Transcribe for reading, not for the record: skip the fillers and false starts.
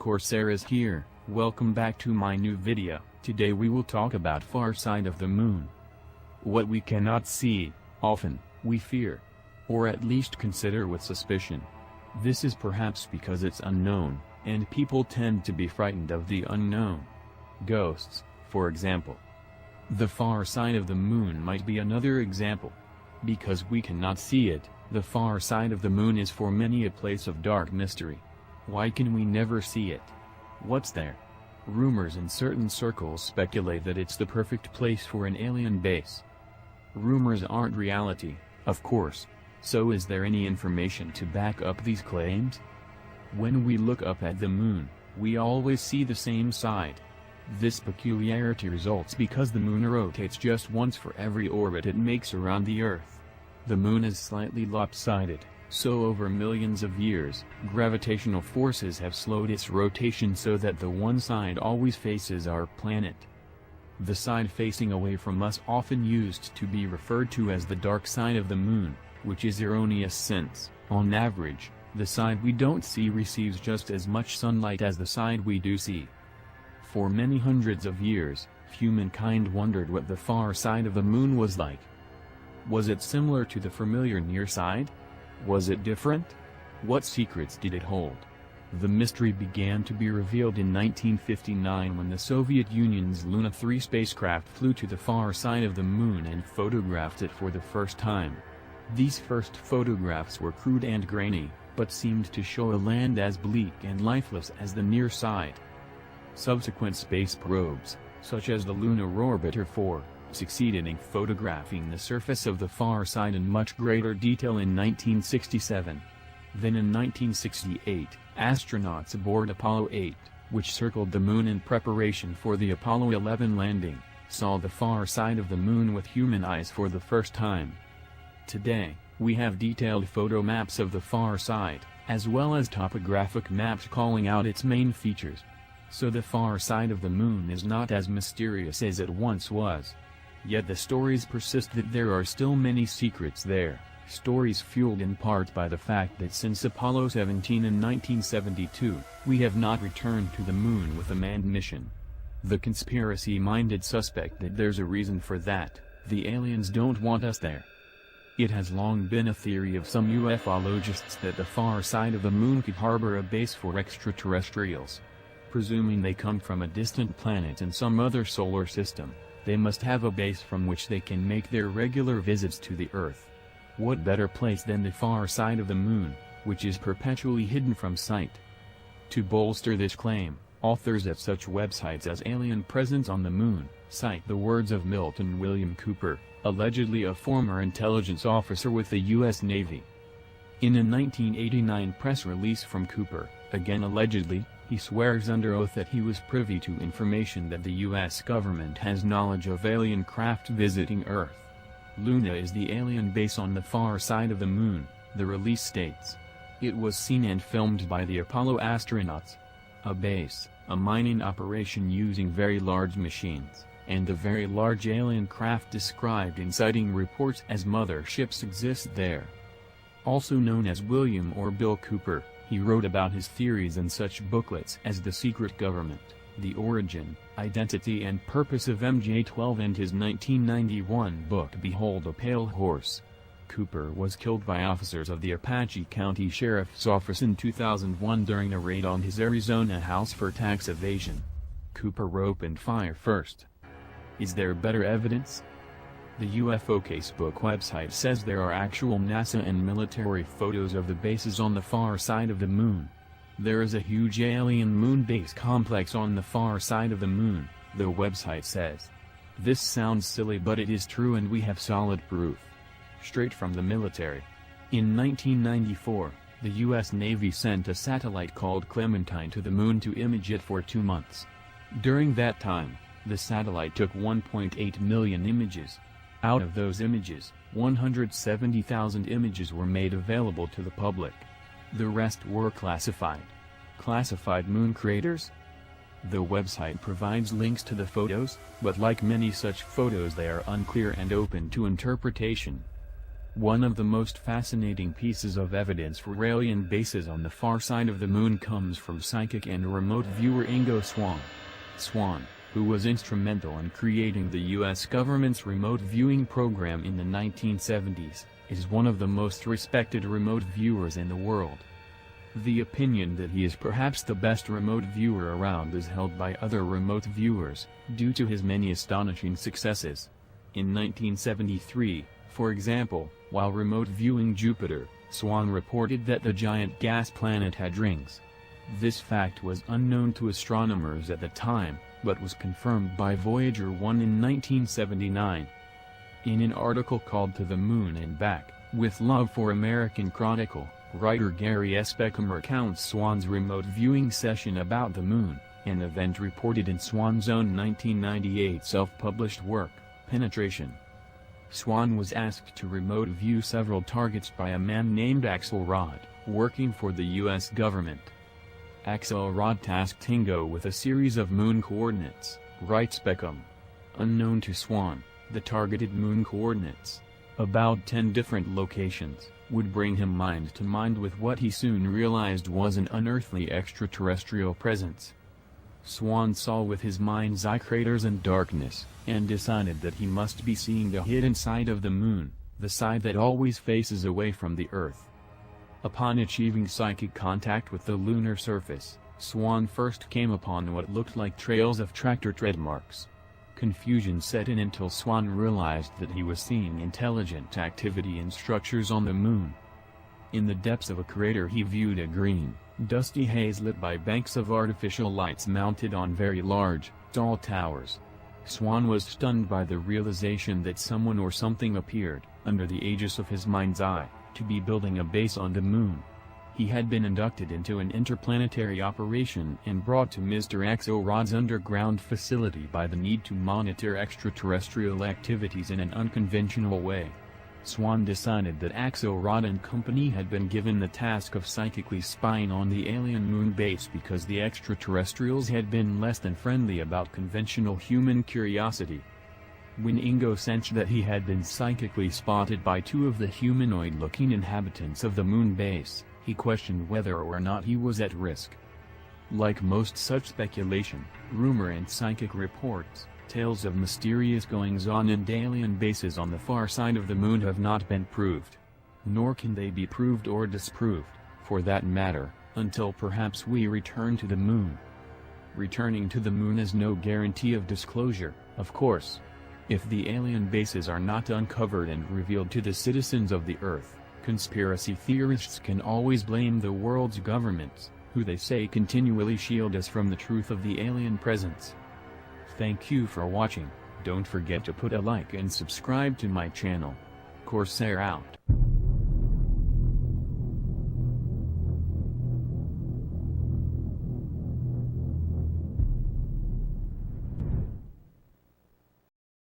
Corsair is here. Welcome back to my new video. Today we will talk about far side of the moon. What we cannot see, often, we fear. Or at least consider with suspicion. This is perhaps because it's unknown, and people tend to be frightened of the unknown. Ghosts, for example. The far side of the moon might be another example. Because we cannot see it, the far side of the moon is for many a place of dark mystery. Why can we never see it? What's there? Rumors in certain circles speculate that it's the perfect place for an alien base. Rumors aren't reality, of course. So is there any information to back up these claims? When we look up at the moon, we always see the same side. This peculiarity results because the moon rotates just once for every orbit it makes around the Earth. The moon is slightly lopsided, so over millions of years, gravitational forces have slowed its rotation so that the one side always faces our planet. The side facing away from us often used to be referred to as the dark side of the moon, which is erroneous since, on average, the side we don't see receives just as much sunlight as the side we do see. For many hundreds of years, humankind wondered what the far side of the moon was like. Was it similar to the familiar near side? Was it different? What secrets did it hold? The mystery began to be revealed in 1959 when the Soviet Union's Luna 3 spacecraft flew to the far side of the moon and photographed it for the first time. These first photographs were crude and grainy, but seemed to show a land as bleak and lifeless as the near side. Subsequent space probes, such as the Lunar Orbiter 4, succeeded in photographing the surface of the far side in much greater detail in 1967. Then in 1968, astronauts aboard Apollo 8, which circled the moon in preparation for the Apollo 11 landing, saw the far side of the moon with human eyes for the first time. Today, we have detailed photo maps of the far side, as well as topographic maps calling out its main features. So the far side of the moon is not as mysterious as it once was. Yet the stories persist that there are still many secrets there, stories fueled in part by the fact that since Apollo 17 in 1972, we have not returned to the moon with a manned mission. The conspiracy-minded suspect that there's a reason for that: the aliens don't want us there. It has long been a theory of some ufologists that the far side of the moon could harbor a base for extraterrestrials. Presuming they come from a distant planet in some other solar system, they must have a base from which they can make their regular visits to the Earth. What better place than the far side of the moon, which is perpetually hidden from sight? To bolster this claim, authors at such websites as Alien Presence on the Moon cite the words of Milton William Cooper, allegedly a former intelligence officer with the U.S. Navy. In a 1989 press release from Cooper, again allegedly, he swears under oath that he was privy to information that the U.S. government has knowledge of alien craft visiting Earth. Luna is the alien base on the far side of the moon, the release states. It was seen and filmed by the Apollo astronauts. A base, a mining operation using very large machines, and the very large alien craft described in sighting reports as motherships exist there. Also known as William or Bill Cooper, he wrote about his theories in such booklets as The Secret Government, The Origin, Identity and Purpose of MJ-12 and his 1991 book Behold a Pale Horse. Cooper was killed by officers of the Apache County Sheriff's Office in 2001 during a raid on his Arizona house for tax evasion. Cooper opened fire first. Is there better evidence? The UFO Casebook website says there are actual NASA and military photos of the bases on the far side of the moon. There is a huge alien moon base complex on the far side of the moon, the website says. This sounds silly, but it is true, and we have solid proof. Straight from the military. In 1994, the U.S. Navy sent a satellite called Clementine to the moon to image it for 2 months. During that time, the satellite took 1.8 million images. Out of those images, 170,000 images were made available to the public. The rest were classified. Classified moon craters? The website provides links to the photos, but like many such photos they are unclear and open to interpretation. One of the most fascinating pieces of evidence for alien bases on the far side of the moon comes from psychic and remote viewer Ingo Swann. Swann, who was instrumental in creating the U.S. government's remote viewing program in the 1970s, is one of the most respected remote viewers in the world. The opinion that he is perhaps the best remote viewer around is held by other remote viewers, due to his many astonishing successes. In 1973, for example, while remote viewing Jupiter, Swann reported that the giant gas planet had rings. This fact was unknown to astronomers at the time, but was confirmed by Voyager 1 in 1979. In an article called To the Moon and Back, with Love for American Chronicle, writer Gary S. Beckham recounts Swann's remote viewing session about the moon, an event reported in Swann's own 1998 self-published work, Penetration. Swann was asked to remote view several targets by a man named Axelrod, working for the U.S. government. Axelrod tasked Ingo with a series of moon coordinates, writes Beckham. Unknown to Swann, the targeted moon coordinates, about 10 different locations, would bring him mind to mind with what he soon realized was an unearthly extraterrestrial presence. Swann saw with his mind's eye craters and darkness, and decided that he must be seeing the hidden side of the moon, the side that always faces away from the Earth. Upon achieving psychic contact with the lunar surface, Swann first came upon what looked like trails of tractor tread marks. Confusion set in until Swann realized that he was seeing intelligent activity and structures on the moon. In the depths of a crater he viewed a green, dusty haze lit by banks of artificial lights mounted on very large, tall towers. Swann was stunned by the realization that someone or something appeared, under the aegis of his mind's eye, to be building a base on the moon. He had been inducted into an interplanetary operation and brought to Mr. Axelrod's underground facility by the need to monitor extraterrestrial activities in an unconventional way. Swann decided that Axelrod and company had been given the task of psychically spying on the alien moon base because the extraterrestrials had been less than friendly about conventional human curiosity. When Ingo sensed that he had been psychically spotted by two of the humanoid-looking inhabitants of the moon base, he questioned whether or not he was at risk. Like most such speculation, rumor and psychic reports, tales of mysterious goings-on and alien bases on the far side of the moon have not been proved. Nor can they be proved or disproved, for that matter, until perhaps we return to the moon. Returning to the moon is no guarantee of disclosure, of course. If the alien bases are not uncovered and revealed to the citizens of the Earth, conspiracy theorists can always blame the world's governments, who they say continually shield us from the truth of the alien presence. Thank you for watching. Don't forget to put a like and subscribe to my channel. Corsair out.